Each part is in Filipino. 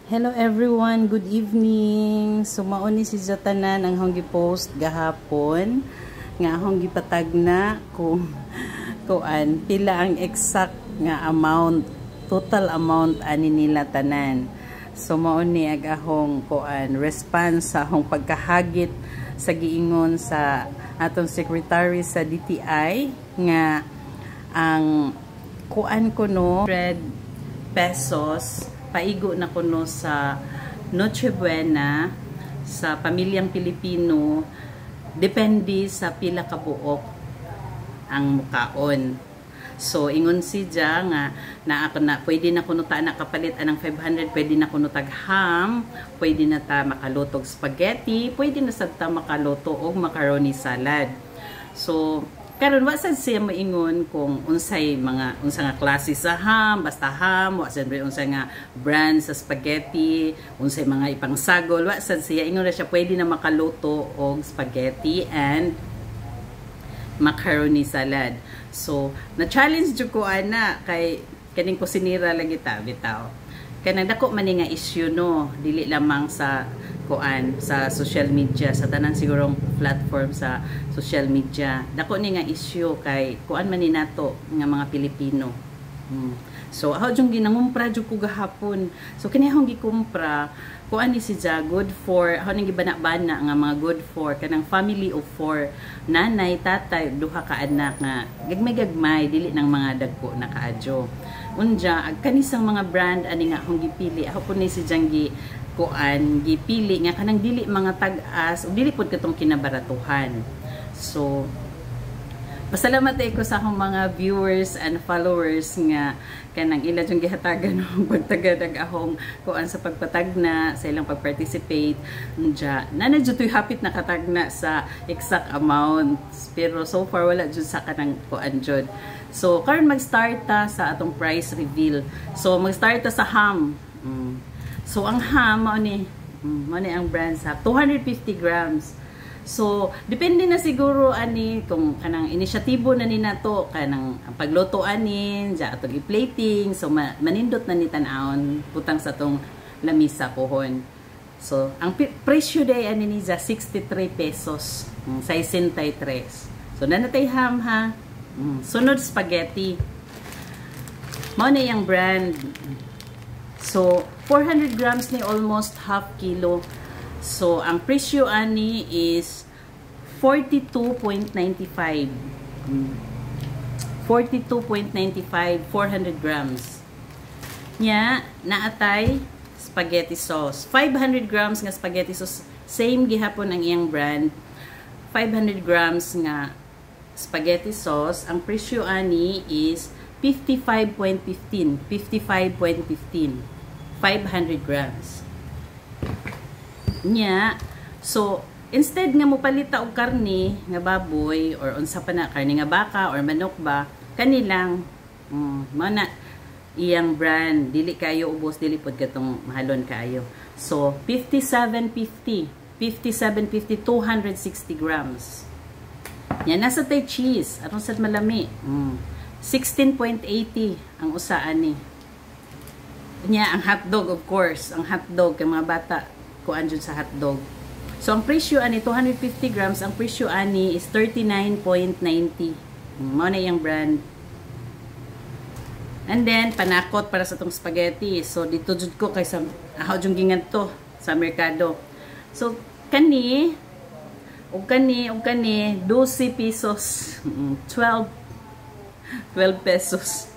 Hello everyone, good evening. So mauni si Jatanan ang hong gi-post gahapon nga hong gipatag na kung kuan pila ang exact nga amount, total amount ani nila tanan. So mauni ag ahong kuan response sa ahong pagkahagit sa giingon sa atong secretary sa DTI nga ang kuan kuno 100 pesos paigo na kuno sa Noche Buena sa pamilyang Pilipino depende sa pila ka buok ang mukaon. So ingon si Ja nga pwede na kuno ta nakapalit anang 500, pwede na kuno tag ham, pwede na ta makalutog spaghetti, pwede na sad ta makaluto og macaroni salad. So karon wa sad siya moingon kung unsa nga klase sa ham, basta ham, wa sad unsa nga brand sa spaghetti, unsay mga ipangsagol, wa sad siya ingon na siya pwede na makaluto og spaghetti and macaroni salad. So na-challenge jud ko ana kay kaning kusinira lagi ta bitaw. Kanang dako man nga issue no, dili lamang sa kuan sa social media, sa tanan sigurong platform sa social media. Dako ni nga issue kay kuan man ni nato nga mga Pilipino. So aho jung ginangumpra jud ko gahapon. So kini akong gikumpra kuan ni si Ja good for aho ning gibana-bana nga mga good for kanang family of 4, nanay, tatay, duha ka anak nga gagmay dili nang mga dagko na kaadyo. Unja ag kanisang mga brand ani nga akong gipili. Ako po ni si Janggi kuan gipili nga kanang dili mga tag-as ug dili pud katong kinabaratuhan. So pasalamat ko sa akong mga viewers and followers nga kanang ila jung gihatagan og pagtagad ahong kuan sa pagpatagna sa ilang pag-participate. Unja nana jud tuy hapit nakatagna sa exact amount, pero so far wala jud sa kanang kuan jud. So karon mag-start ta sa atong price reveal. So mag-start ta sa ham. So ang ham mao ni ang brand sa 250 grams. So depende na siguro ani kung kanang inisyatibo na ni nato kanang pagluto anin ja atong i-plating. So manindot na ni tan-awon butang sa tong lamisa pohon. So ang presyo day ani ni 63 pesos, 63. So nanatay ham ha. Sunod spaghetti. Mao na yang brand. So 400 grams ni almost half kilo. So ang presyo ani is 42.95. 42.95 400 grams. Nya naatay spaghetti sauce. 500 grams nga spaghetti sauce, same gihapon ang iyang brand. 500 grams nga spaghetti sauce, ang presyo ani is 55.15. 55.15. 500 grams. Nya, so instead nga mo palita og karne nga baboy or unsa pa na karne nga baka or manok ba, kanilang mana iyang brand dili kayo ubos, dili pod katong mahalon kayo. So 57.50 260 grams. Yan nasa tay cheese aron sad malami. 16.80 ang usaan ni. Nya ang hotdog, of course, ang hotdog kay mga bata kuan jud sa hotdog. So ang presyo ani 250 grams, ang presyo ani is 39.90. Mao na yang brand. And then panakot para sa tong spaghetti. So dito jud ko kay sa ahaw jung gingan to sa merkado. So kani 12 pesos. 12 pesos.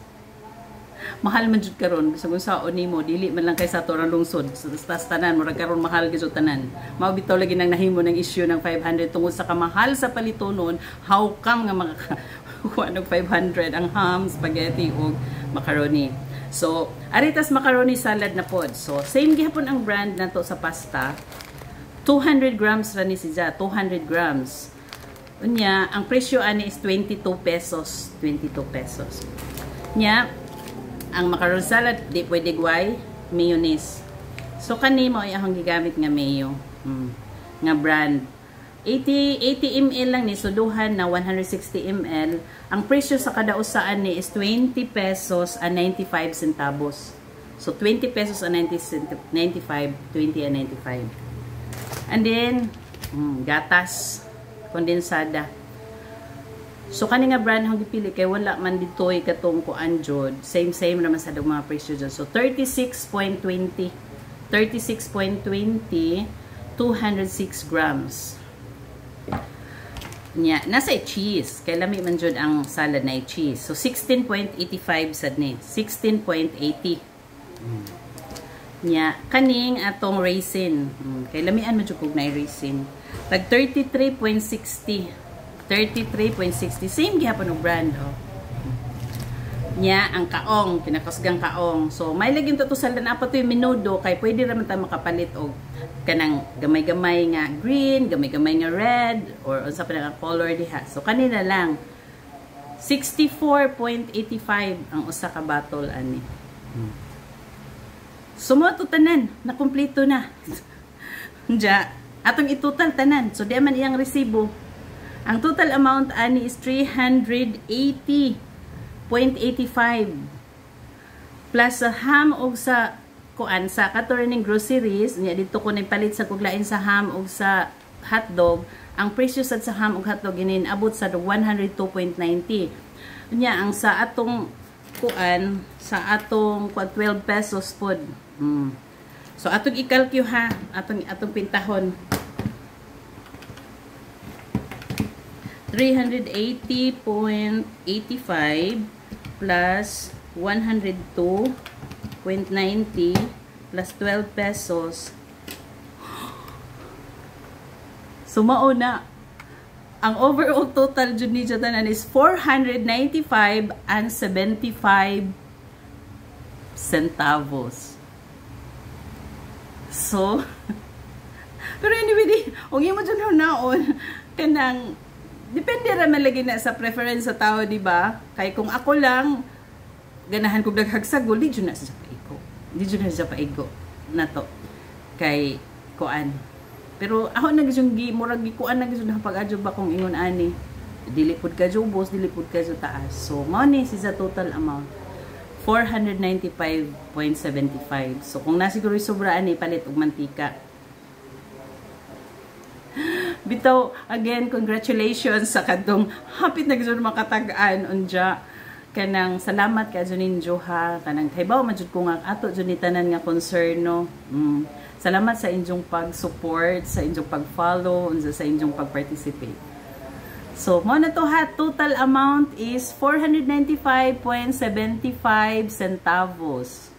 Mahal man jud karon sa kung saon nimo dili man lang kay sa to lungsod sa tanan murag karon mahal gyud tanan. Mao bitaw lagi nang nahimo ng issue ng 500 tungod sa kamahal sa palitonon. How come nga mga kuha ng 500 ang ham, spaghetti ug macaroni. So aritas macaroni salad na pod. So same gihapon ang brand nato sa pasta. 200 grams ra ni siya, 200 grams. Unya ang presyo ani is 22 pesos. 22 pesos. Nya ang macaroni salad, di pwede guay, mayonnaise. So, kani mo ay akong gigamit nga mayo. Nga brand. 80 ml lang ni, suduhan na 160 ml. Ang presyo sa kada usaan ni is 20 pesos and 95 centavos. So 20 pesos and 95, 20 and 95. And then gatas kondensada. So kani nga brand ang gipili kay wala man ditoy katong kuan jud. Same naman sa dag mga presyo dyan. So 36.20 206 grams. Nya nasa cheese kay lami man jud ang salad na cheese. So 16.85 sad ni. 16.80. Nya kaning atong raisin. Kay lamian man jud kog na raisin. Tag 33.60. 33.60. Same gihapon og brand oh. Nya ang kaong, kinakasgang kaong. So may laging to salad na pa to yung menudo kay pwede ra man ta makapalit og kanang gamay-gamay nga green, gamay-gamay nga red or unsa pa nga color diha. So kanina lang 64.85 ang usa ka bottle ani. Sumo to tanan, na kumpleto na. Diya, atong itotal tanan. So di man iyang resibo. Ang total amount ani is 380.85 plus sa ham og sa kuan sa katurning groceries nya dito ko na palit sa kuglain sa ham og sa hotdog. Ang presyo sad sa ham ug hotdog ginin abot sa 102.90 nya ang sa atong kuan sa atong 12 pesos pod. So atong i-calculate ha, atong pintahon 380.85 plus 102.90 plus 12 pesos. Sumao na. Ang overall total jud ni tanan is 495 and 75 centavos. So, pero anyway, og imo jud naon kanang depende ra man lagi na sa preference sa tao, di ba? Kay kung ako lang ganahan kog daghagsagol, di jud na sa paigo. Di jud na sa paigo na to. Kay kuan. Pero ako na gyud murag gikuan na gyud pag-adyo ba kung ingon ani. Dili pud ka jubos, dili pud ka taas. So mao ni sa total amount 495.75. So kung nasiguro sobra ani palit og mantika. Bitaw, again, congratulations sa kadong hapit na gizod makatag-an unja. Kanang salamat ka ninyo ha. Kanang kaybaw man jud ko nga ato jud ni tanan nga konserno. Salamat sa inyong pag-support, sa inyong pag-follow, unsa sa inyong pag-participate. So, mo na to ha, total amount is 495.75 centavos.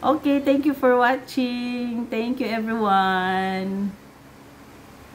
Okay, thank you for watching. Thank you everyone.